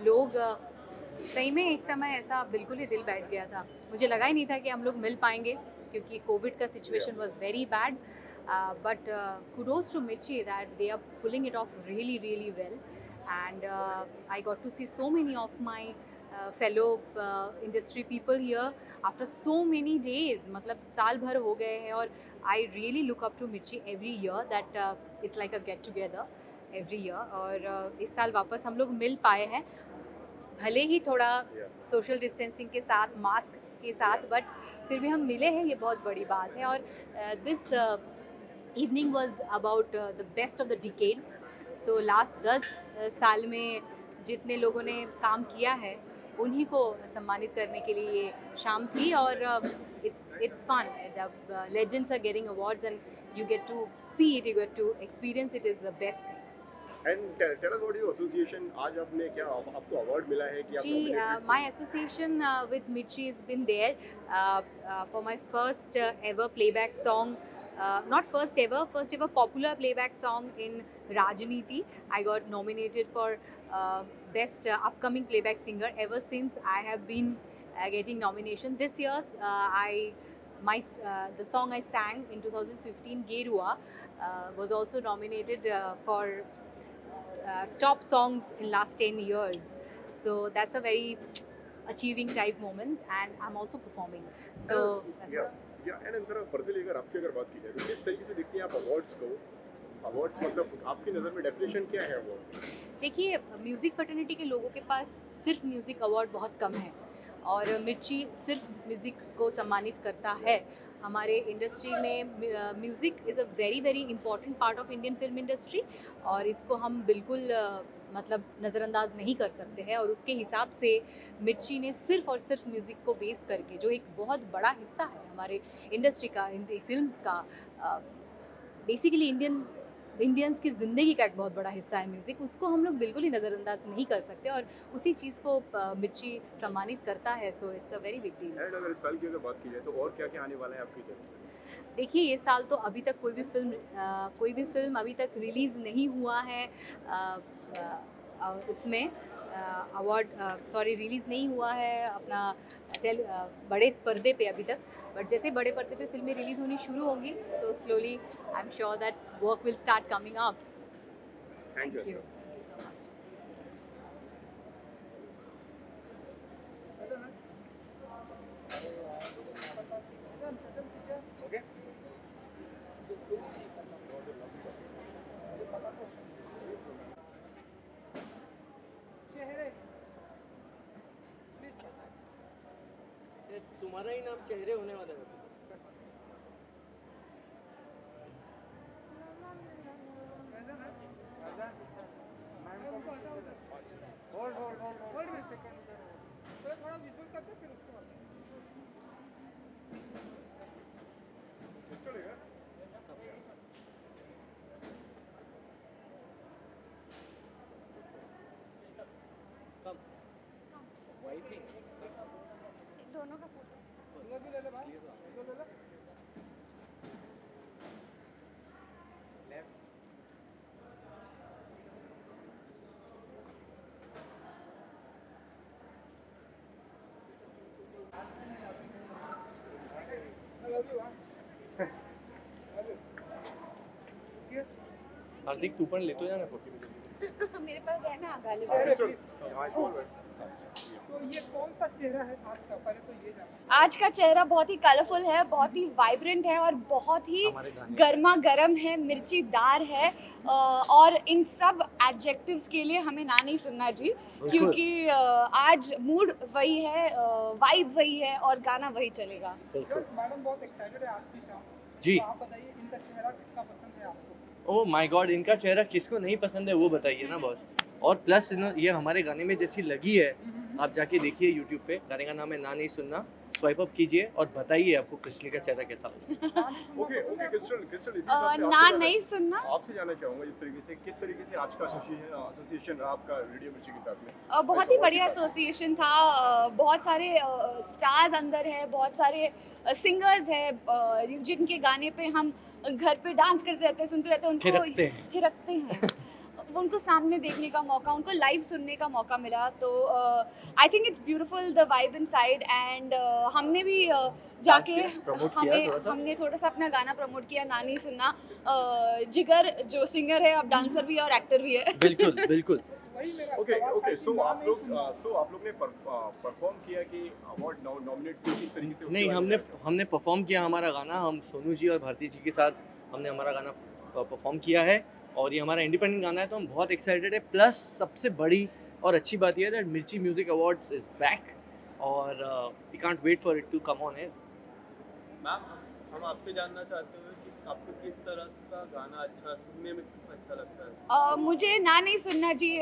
लोग। सही में एक समय ऐसा बिल्कुल ही दिल बैठ गया था, मुझे लगा ही नहीं था कि हम लोग मिल पाएंगे क्योंकि कोविड का situation was very bad, but kudos to Mirchi that they are pulling it off really well, and I got to see so many of my fellow industry people here after so many days, मतलब साल भर हो गए हैं, और I really look up to Mirchi every year that it's like a get together every year, और इस साल वापस हम लोग मिल पाए हैं, भले ही थोड़ा सोशल डिस्टेंसिंग के साथ, मास्क के साथ, बट फिर भी हम मिले हैं, ये बहुत बड़ी बात है। और this evening was about the best of the decade, so last 10 साल में जितने लोगों ने काम किया है उन्हीं को सम्मानित करने के लिए ये शाम थी, और it's fun. The legends are getting awards and you get to see it, you get to experience it, is the best thing. And tell us about your association. आज आपने क्या, आपको अवार्ड मिला है कि आप जी, my association with Mirchi has been there for my first ever playback song. Not first ever popular playback song in Rajniti. I got nominated for best upcoming playback singer. Ever since I have been getting nomination. This year, the song I sang in 2015, Gerua, was also nominated for top songs in last 10 years. So that's a very achieving type moment, and I'm also performing. So that's what. And Antara, personally अगर बात की जाए तो किस तरीके से देखती हैं आप अवार्ड्स को? अवार्ड्स मतलब आपकी नज़र में डेफिनेशन क्या है अवार्ड? देखिए, म्यूज़िक फर्टर्निटी के लोगों के पास सिर्फ म्यूज़िक अवार्ड बहुत कम है, और मिर्ची सिर्फ म्यूज़िक को सम्मानित करता है। हमारे इंडस्ट्री में music is a very important part of Indian film industry, और इसको हम बिल्कुल मतलब नज़रअंदाज नहीं कर सकते हैं, और उसके हिसाब से मिर्ची ने सिर्फ और सिर्फ म्यूज़िक को बेस करके, जो एक बहुत बड़ा हिस्सा है हमारे इंडस्ट्री का, फिल्म्स का, बेसिकली इंडियंस की ज़िंदगी का एक बहुत बड़ा हिस्सा है म्यूज़िक, उसको हम लोग बिल्कुल ही नज़रअंदाज नहीं कर सकते, और उसी चीज़ को मिर्ची सम्मानित करता है। So it's a very big deal. And अगर इस साल की अगर बात की जाए तो और क्या क्या आने वाला है आपकी तरफ से? देखिए, ये साल तो अभी तक कोई भी फिल्म अभी तक रिलीज़ नहीं हुआ है, उसमें रिलीज़ नहीं हुआ है अपना बड़े पर्दे पे अभी तक, बट जैसे बड़े पर्दे पे फिल्में रिलीज़ होनी शुरू होंगी, so slowly I am sure that work will start coming up. Thank you so much. Okay, चेहरे तुम्हारा ही नाम चेहरे होने वाला है। होल्ड में सेकंड, थोड़ा विजुअल करते फिर उसके बाद चलेगा। दोनों का फोटो भी ले ले भाई, तो ले ले। लेफ्ट हार्दिक, तू पण लेतो जा ना फोटो। मेरे पास है ना गाली। हाँ, small bite. तो ये कौन सा चेहरा है आज का, पहले तो ये जाना। आज का चेहरा बहुत ही कलरफुल है, बहुत ही वाइब्रेंट है और बहुत ही गर्मा गर्म है, मिर्चीदार है। और इन सब एडजेक्टिव्स के लिए हमें ना नहीं सुनना जी, क्योंकि आज मूड वही है, वाइब वही है और गाना वही चलेगा। मैडम बहुत एक्साइटेड है आज की शाम जी। तो आप बताइए इनका चेहरा कितना पसंद है आपको? ओह माय गॉड, इनका चेहरा किसको नहीं पसंद है वो बताइए ना बॉस। और प्लस ये हमारे गाने में जैसी लगी है, आप जाके देखिए यूट्यूब पे, गाने का नाम है ना नहीं सुनना, स्वाइप अप कीजिए और बताइए आपको क्रिस्टल का चेहरा कैसा लगा। ओके क्रिस्टल इसी ना हिसाब से नहीं सुनना आपसे जानना चाहूँगा इस तरीके से किस तरीके से आज का एसोसिएशन रहा आपका रेडियो मिर्ची के साथ में? बहुत ही बढ़िया एसोसिएशन था। बहुत सारे स्टार्स अंदर है, बहुत सारे सिंगर्स है जिनके गाने पे हम घर पे डांस करते रहते हैं, सुनते रहते हैं, उनको थिरकते हैं। उनको सामने देखने का मौका, उनको लाइव सुनने का मौका मिला, तो I think it's beautiful the vibe inside. And हमने भी जाके हमने थोड़ा सा अपना गाना प्रमोट किया, ना नहीं सुनना। जिगर जो सिंगर है अब डांसर भी है और एक्टर भी है। बिल्कुल बिल्कुल। ओके सो आप लोग ने परफॉर्म किया कि अवार्ड नॉमिनेट किस तरीके से? नहीं, हमने परफॉर्म किया हमारा गाना, हम सोनू जी और भारती जी के साथ हमने हमारा गाना परफॉर्म किया है और ये हमारा इंडिपेंडेंट गाना है, तो हम बहुत एक्साइटेड है। प्लस सबसे बड़ी और अच्छी बात यह है that Mirchi music awards is back और we can't wait for it to come on air. Ma'am हम आपसे जानना चाहते हैं कि आपको किस तरह का गाना अच्छा सुनने में अच्छा लगता है? मुझे ना नहीं सुनना जी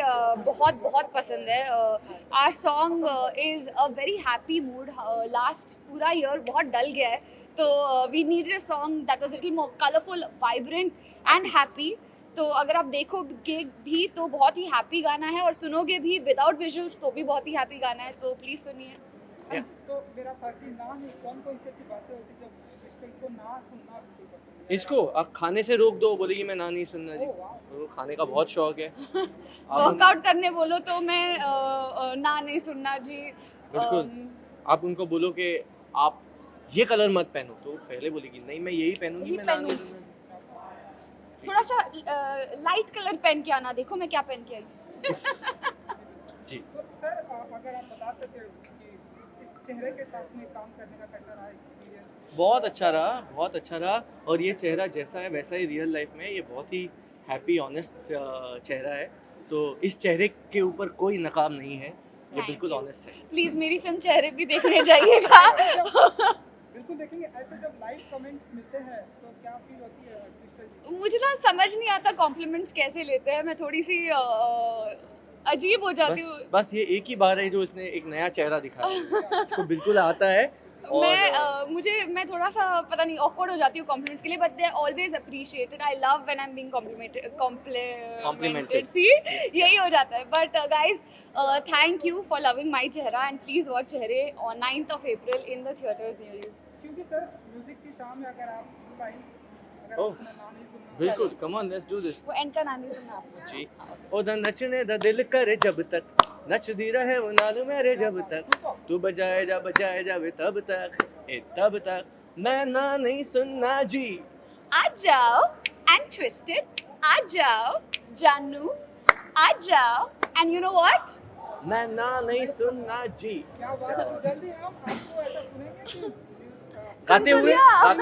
बहुत बहुत पसंद है। Our song is a very happy mood. Last पूरा ईयर बहुत डल गया है, तो we needed a song that was little more colourful, vibrant and happy. तो अगर आप देखोगे भी तो बहुत ही हैप्पी गाना है और सुनोगे भी विदाउट विजुअल्स तो भी बहुत ही हैप्पी गाना है, तो प्लीज़ सुनिए। तो मेरा था कि ना नहीं कौन कौन सी ऐसी बातें होती जब इसको ना सुनना बिल्कुल पसंद है? इसको आप खाने से रोक दो, बोलेगी मैं ना नहीं सुनना जी, तो खाने का बहुत शौक है। वर्कआउट करने बोलो तो मैं ना नहीं सुनना जी। बिल्कुल। आप उनको बोलो कि आप ये कलर मत पहनो, तो पहले बोलेगी नहीं मैं यही पहनूंगी, मैं ना नहीं सुनना। थोड़ा सा लाइट कलर पहन के आना, देखो मैं क्या पहन के आई। जी। तो सर अगर आप बता सके कि इस चेहरे के साथ में काम करने का कैसा रहा एक्सपीरियंस? बहुत अच्छा रहा, बहुत अच्छा रहा। और ये चेहरा जैसा है वैसा ही रियल लाइफ में, ये बहुत ही हैप्पी ऑनेस्ट चेहरा है, तो इस चेहरे के ऊपर कोई नकाब नहीं है, ये बिल्कुल ऑनेस्ट है। प्लीज़ मेरी फिल्म चेहरे भी देखने जाइएगा। बिल्कुल देखेंगे। ऐसे जब लाइव कमेंट्स मिलते हैं तो क्या फील होती है क्रिस्टल जी? मुझे ना समझ नहीं आता कॉम्प्लीमेंट्स कैसे लेते हैं, मैं थोड़ी सी अजीब हो जाती हूँ। बस ये एक ही बार है जो इसने एक नया चेहरा दिखाया है, इसको बिल्कुल आता है। मैं थोड़ा सा पता नहीं ऑकवर्ड हो जाती हूँ कॉम्प्लीमेंट्स के लिए, but they are always appreciated. I love when I am being complimented. See यही हो जाता है। But guys thank you for loving my chehra and please watch Chehre on 9th of April in the theatres near you. क्योंकि sir music की शाम में अगर आप लाइन अगर ओह, आपने ना नहीं सुनना बिल्कुल, come on let's do this. वो एंड का ना नहीं सुनना आपको जी। ओदा नचने दा दिल करे जब तक, नचदी रहे वो नाल मेरे जब तक, तू बजाए जावे तब तक, तब तक मैं ना नहीं सुनना जी। आ जाओ एंड ट्विस्टेड, आ जाओ जानू, आ जाओ एंड यू नो व्हाट, मैं ना नहीं सुनना जी। क्या बात है, जल्दी हम आपको ऐसा सुनेंगे कि गाते हुए दुनिया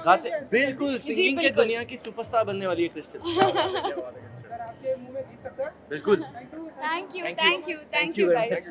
गाते बिल्कुल सिंगिंग के बिल्कुल। दुनिया की सुपरस्टार बनने वाली है क्रिस्टल। सर आपके मुंह में घी शक्कर। बिल्कुल। Thank you guys.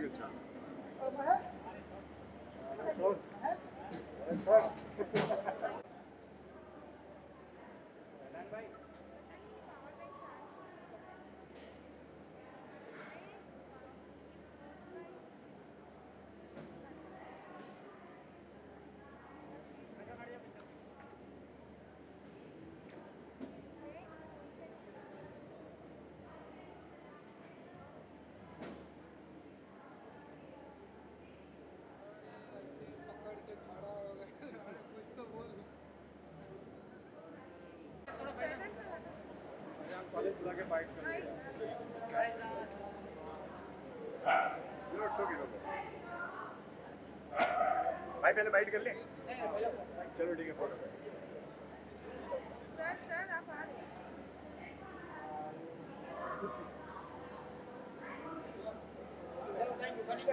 भाई पहले बाइट कर ले। चलो ठीक है फोटो। सर आप आ रहे हैं? Thank you.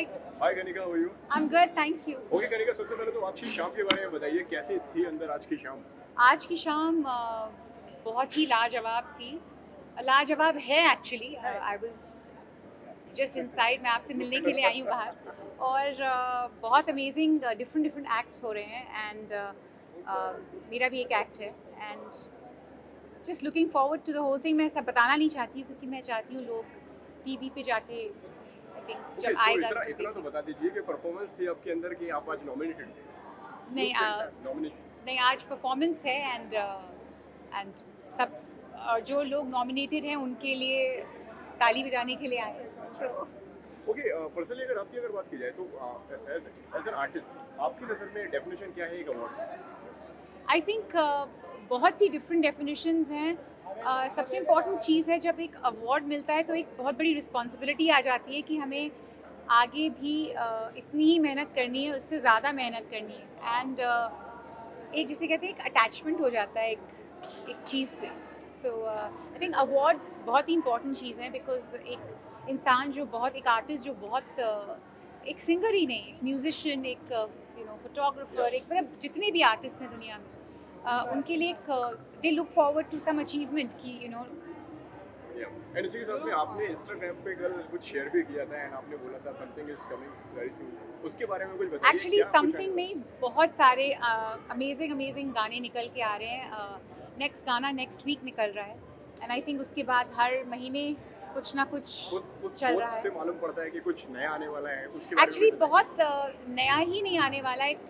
Hi hi Kanika, how are you? I am good, thank you. Okay Kanika, सबसे पहले तो आज की शाम के बारे में बताइए, कैसी थी अंदर आज की शाम? आज की शाम बहुत ही लाजवाब थी, लाजवाब है actually. I was just inside, मैं आपसे मिलने के लिए आई हूँ बाहर, और बहुत अमेजिंग डिफरेंट एक्ट्स हो रहे हैं, एंड मेरा भी एक एक्ट है, and just looking forward to the whole thing. मैं सब बताना नहीं चाहती हूँ क्योंकि मैं चाहती हूँ लोग टीवी पे जाके आई थिंक जब आएगा इतना तो बता दीजिए कि परफॉर्मेंस थी आपके अंदर कि आप आज नॉमिनेटेड थे? नहीं नॉमिनेशन नहीं, आज परफॉर्मेंस है, एंड सब जो लोग नॉमिनेटेड हैं उनके लिए ताली बजाने के लिए आए। सो ओके, पर्सनली अगर आपकी बात की जाए तो एज एन आर्टिस्ट आपकी नज़र में डेफिनेशन क्या है एक अवार्ड? आई थिंक बहुत सी डिफरेंट डेफिनेशंस हैं। सबसे इम्पॉर्टेंट चीज़ है, जब एक अवार्ड मिलता है तो एक बहुत बड़ी रिस्पॉन्सिबिलिटी आ जाती है कि हमें आगे भी इतनी ही मेहनत करनी है, उससे ज़्यादा मेहनत करनी है, एंड एक जिसे कहते हैं एक अटैचमेंट हो जाता है एक चीज़ से। सो आई थिंक अवार्ड्स बहुत ही इंपॉर्टेंट चीज़ हैं, बिकॉज एक इंसान जो बहुत, एक आर्टिस्ट जो बहुत, एक सिंगर ही नहीं, एक म्यूजिशियन, एक फोटोग्राफर, एक मतलब जितने भी आर्टिस्ट हैं दुनिया में, उनके लिए एक they look forward to some achievement की एंड इसी के साथ में आपने इंस्टाग्राम पे कल कुछ शेयर भी किया था, एंड आपने बोला था something is coming very soon, उसके बारे में कुछ बताइए। एक्चुअली समथिंग नहीं, बहुत सारे अमेजिंग गाने निकल के आ रहे हैं। नेक्स्ट गाना नेक्स्ट वीक निकल रहा है, एंड आई थिंक उसके बाद हर महीने कुछ ना कुछ चल रहा है। उससे मालूम पड़ता है कि कुछ नया आने वाला है, उसके बारे में एक्चुअली बहुत नया ही नहीं आने वाला, एक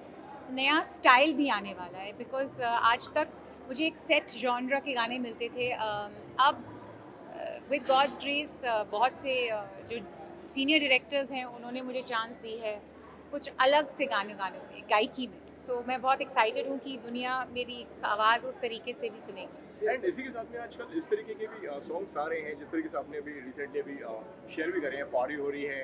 नया स्टाइल भी आने वाला है, बिकॉज आज तक मुझे एक सेट जॉनरा के गाने मिलते थे। अब विद गॉड्स ग्रेस बहुत से जो सीनियर डायरेक्टर्स हैं उन्होंने मुझे चांस दी है कुछ अलग से गाने में, गायकी में। सो मैं बहुत एक्साइटेड हूँ कि दुनिया मेरी आवाज़ उस तरीके से भी सुनेगी। एंड इसी के साथ में आजकल इस तरीके के भी सॉन्ग्स आ रहे हैं, जिस तरीके से आपने अभी रिसेंटली अभी शेयर भी करे हैं, पारी हो रही है,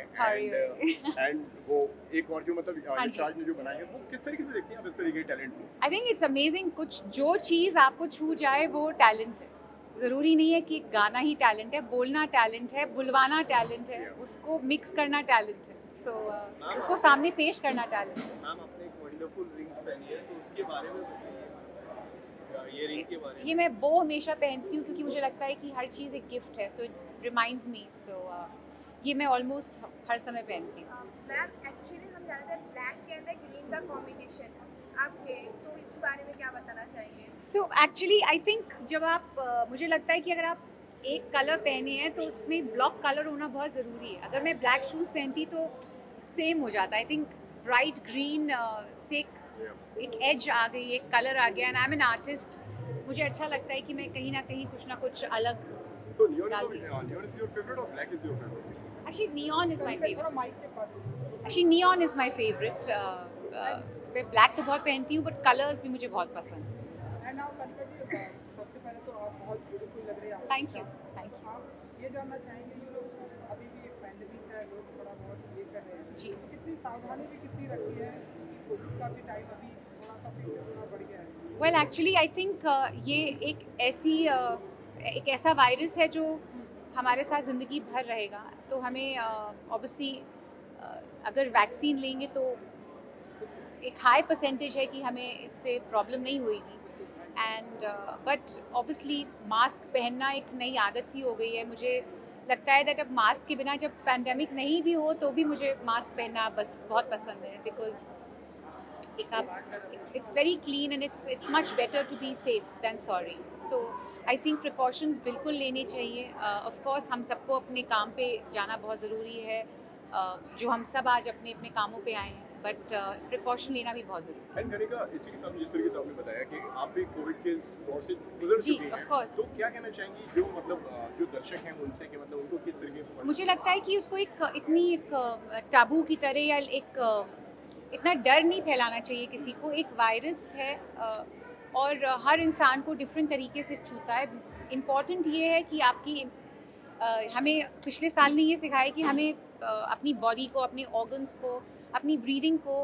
एंड वो एक और जो मतलब यशराज ने जो बनाए हैं, वो किस तरीके से देखती हैं आप इस तरीके के टैलेंट को? I think it's amazing. कुछ जो चीज़ आपको छू जाए वो टैलेंट है। ज़रूरी नहीं है कि गाना ही टैलेंट है, बोलना टैलेंट है, बुलवाना टैलेंट है, उसको मिक्स करना टैलेंट है, सो उसको सामने पेश करना टैलेंट है। मैम आपने एक वंडरफुल रिंग्स पहनी है, तो उसके बारे में बताइए, ये रिंग के बारे में। ये मैं बो हमेशा पहनती हूँ क्योंकि मुझे लगता है कि हर चीज़ एक गिफ्ट है, सो इट रिमाइंड्स मी। सो ये मैं ऑलमोस्ट हर समय पहनती हूँ। मैम एक्चुअली हम जानते हैं ब्लैक के अंदर ग्रीन का कॉम्बिनेशन आपके, तो इस बारे में क्या बताना चाहेंगे? सो एक्चुअली आई थिंक जब आप मुझे लगता है कि अगर आप एक कलर पहने हैं तो उसमें ब्लॉक कलर होना बहुत ज़रूरी है। अगर मैं ब्लैक शूज़ पहनती तो सेम हो जाता। आई थिंक ब्राइट ग्रीन से एक एज आ गई, एक कलर आ गया, and I am an artist. मुझे अच्छा लगता है कि मैं कहीं ना कुछ अलग डाल दूँ। neon is your favorite or black is your favorite? Actually, neon is my favorite. Actually, neon is my favorite. मैं ब्लैक तो बहुत पहनती हूँ, बट कलर्स भी मुझे बहुत पसंद हैं। एंड नाउ कनिका जी, सबसे पहले तो आप बहुत ब्यूटीफुल लग रही हैं। Thank you. आप ये जानना चाहेंगे कि अभी भी एक पैंडेमिक है, लोग थोड़ा बहुत ये कर रहे हैं जी, कितनी सावधानी भी कितनी रखी है? कोविड का भी टाइम अभी थोड़ा सा फिर से थोड़ा बढ़ गया है। वेल एक्चुअली आई थिंक ये एक ऐसा वायरस है जो हमारे साथ ज़िंदगी भर रहेगा, तो हमें ऑब्वियसली अगर वैक्सीन लेंगे तो एक हाई परसेंटेज है कि हमें इससे प्रॉब्लम नहीं होएगी, एंड बट ऑब्वियसली मास्क पहनना एक नई आदत सी हो गई है। मुझे लगता है दैट अब मास्क के बिना जब पैंडेमिक नहीं भी हो तो भी मुझे मास्क पहनना बस बहुत पसंद है, because it's very clean and it's much better to be safe than sorry. So I think precautions बिल्कुल लेने चाहिए। Of course हम सबको अपने काम पे जाना बहुत ज़रूरी है, जो हम सब आज अपने अपने कामों पे आए हैं, बट प्रिकॉशन लेना भी बहुत ज़रूरी है। एंड कनिका, इसी के साथ जिस तरीके से आपने बताया कि आप भी कोविड के दौर से गुजर चुकी हैं, of course. तो क्या कहना चाहेंगी जो मतलब जो दर्शक हैं उनसे कि मतलब उनको किस तरीके से? मुझे लगता है कि उसको एक टाबू की तरह या इतना डर नहीं फैलाना चाहिए किसी को। एक वायरस है और हर इंसान को डिफरेंट तरीके से छूता है। इम्पॉर्टेंट ये है कि हमें पिछले साल ने ये सिखाया कि हमें अपनी बॉडी को, अपने ऑर्गन्स को, अपनी ब्रीदिंग को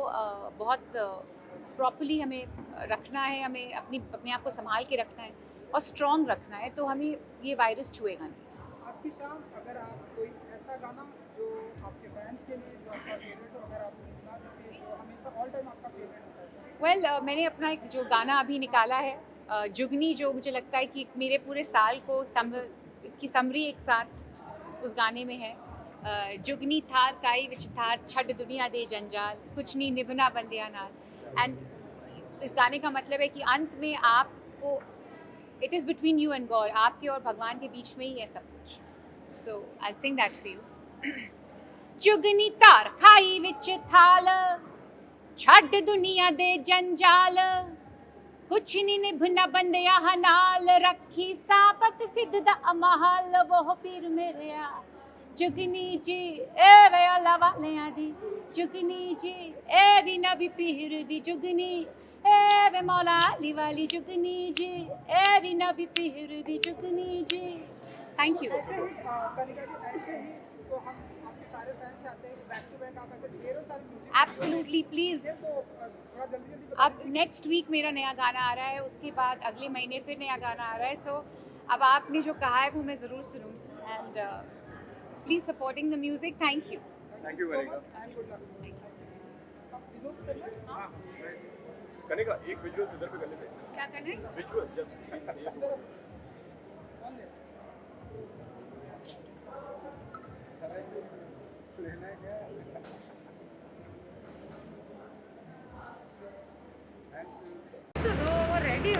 बहुत प्रॉपर्ली हमें रखना है, हमें अपने आप को संभाल के रखना है और स्ट्रॉन्ग रखना है, तो हमें ये वायरस छुएगा नहीं। आज की शाम अगर आप कोई ऐसा गाना जो आपके फैंस के लिए जो आपका फेवरेट हो, अगर आप सुना सके जो हमेशा ऑल टाइम आपका फेवरेट होता है? वेल मैंने अपना एक जो गाना अभी निकाला है जुगनी, जो मुझे लगता है कि मेरे पूरे साल को की समरी एक साथ उस गाने में है। जुगनी थार काई विच थार छड़ दुनिया दे जंजाल, कुछ नहीं निभना बंदिया नाल। एंड इस गाने का मतलब है कि अंत में आपको, it is between you and God, आपके और भगवान के बीच में ही है सब कुछ। सो आई सिंग दैट फॉर यू। जुगनी तार खाई विच थाल छड़ दुनिया दे जंजाल, कुछ नहीं निभना बंदिया नाल, रखी साबत सिद्ध दा अमहाल वो पीर मेरेया। जुगनी जी ए वे अल्लाह वालियां दी, जुगनी जी ए वी नबी पीर दी, जुगनी ए वे मौला अली वाली, जुगनी जी A V Nabi Pir the, जुगनी ji. Thank you. ऐसे ही कनिका जी, ऐसे ही तो हम आपके सारे फैंस चाहते हैं कि बैक टू बैक आप ऐसे ढेरों सारी म्यूजिक एब्सोल्युटली प्लीज़। तो थोड़ा जल्दी जल्दी अब नेक्स्ट वीक मेरा नया गाना आ रहा है, उसके बाद अगले महीने फिर नया गाना आ रहा है। सो अब आपने जो कहा है वो मैं ज़रूर सुनूँ। And please supporting the music. Thank you. Thank you very much. And good luck. Kanika एक विजुअल्स इधर पे कर लेते हैं। क्या करना है? विजुअल्स जस्ट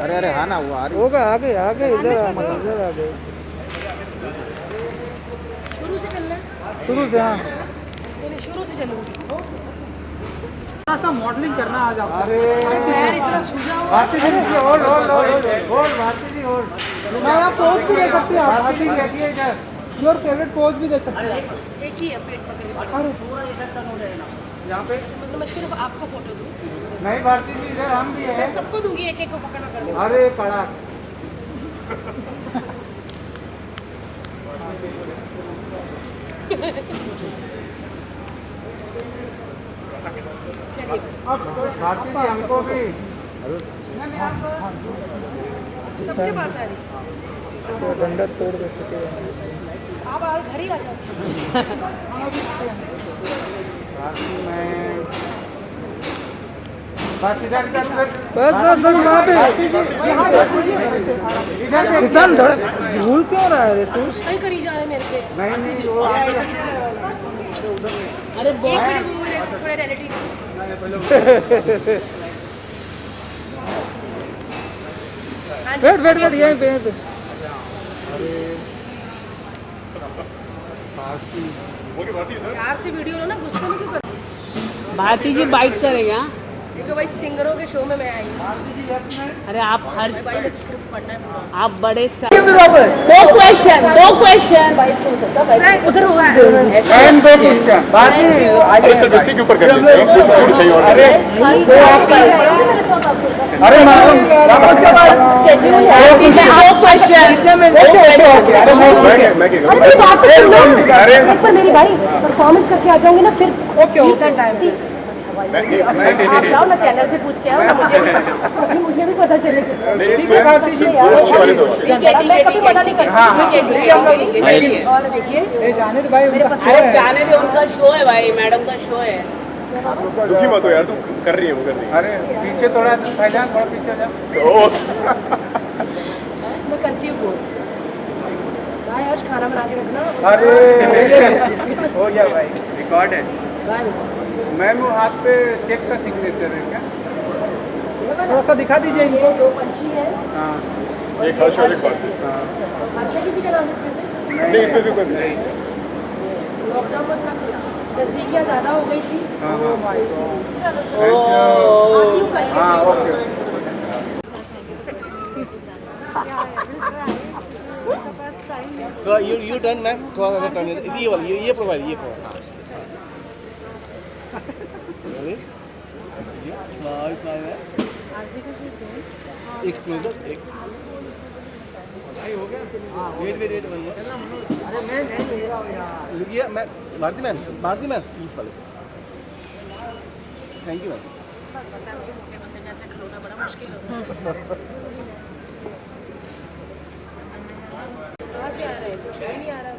अरे अरे हाँ ना, वो आ रही होगा, आगे इधर आ गए। शुरू से चलना है? शुरू से, हाँ शुरू से चलूंगी। थोड़ा सा मॉडलिंग करना आज आप। अरे पैर इतना सूजा हुआ। Bharti ji hold Bharti ji hold. मैं आप पोज भी दे सकती हैं, आप भारती जी योर फेवरेट पोज भी दे सकती हैं। एक ही है, पेट पकड़ के। अरे पूरा ऐसा टर्न हो जाएगा यहाँ पे। मतलब मैं सिर्फ आपको फोटो दूँ? नहीं भारती जी, इधर हम भी मैं हैं। सबको दूंगी, एक एक को पकड़ना पड़ेगा। अरे कड़ा अब भारती जी हमको भी सबके पास आ रही। डंडा तोड़ दे चुके हैं। आप घर ही आ जाओ। बस इधर वहाँ पे किसान झूल क्यों रहा है तू? सही करी जा रहे मेरे पे। नहीं वो अरे एक मिनट बोल, थोड़े रिलेटिव। वेट यहीं पे। ओके भारती इधर प्यार से वीडियो लो ना, गुस्से में क्यों कर? भारती जी बाइट करेंगे। हाँ देखो भाई, सिंगरों के शो में मैं आई। अरे आप हर भाई मेरे स्क्रिप्ट पढ़ना है पूरा। आप बड़े दो क्वेश्चन उधर होगा। अरे सर इसी के ऊपर कर लेते हैं, कुछ और कहीं और अरे उसके बाद मेरी भाई परफॉर्मेंस करके आ जाऊंगी ना फिर। ओके होता है टाइम। आप जाओ ना, चैनल से पूछ के आओ ना, मुझे भी पता चले। मैं कभी मना नहीं करती। और देखिए जाने दो भाई, मेरे पास जाने दे, उनका शो है भाई, मैडम का शो है। दुखी मत हो यार, तू कर रही है, वो कर रही है। अरे पीछे थोड़ा भाईजान, थोड़ा पीछे जा। मैं करती हूँ फोन। भाई आज खाना बना के रखना। अरे हो गया भाई, रिकॉर्ड है। बाय। मैम वो हाथ पे चेक का सिग्नेचर है क्या? थोड़ा सा दिखा दीजिए। ये दो पंछी है। हाँ एक हर्ष और एक भारती। अच्छा, किसी का नाम इसमें से? नहीं इसमें भी कोई नहीं। लॉकडाउन में थोड़ा नजदीकियाँ ज़्यादा हो गई थी। हाँ ओके। थोड़ा यू टर्न मैम, थोड़ा सा टर्न, ये वाला ये प्रोवाइड, ये प्रोवाइड। एक क्लोजर, एक हो गया। वेट लुकिए मैं भारती मैम प्लीज वाले। Thank you ma'am. जैसे खिलौना बड़ा मुश्किल होता है। कहाँ से आ रहा है? कुछ नहीं आ रहा।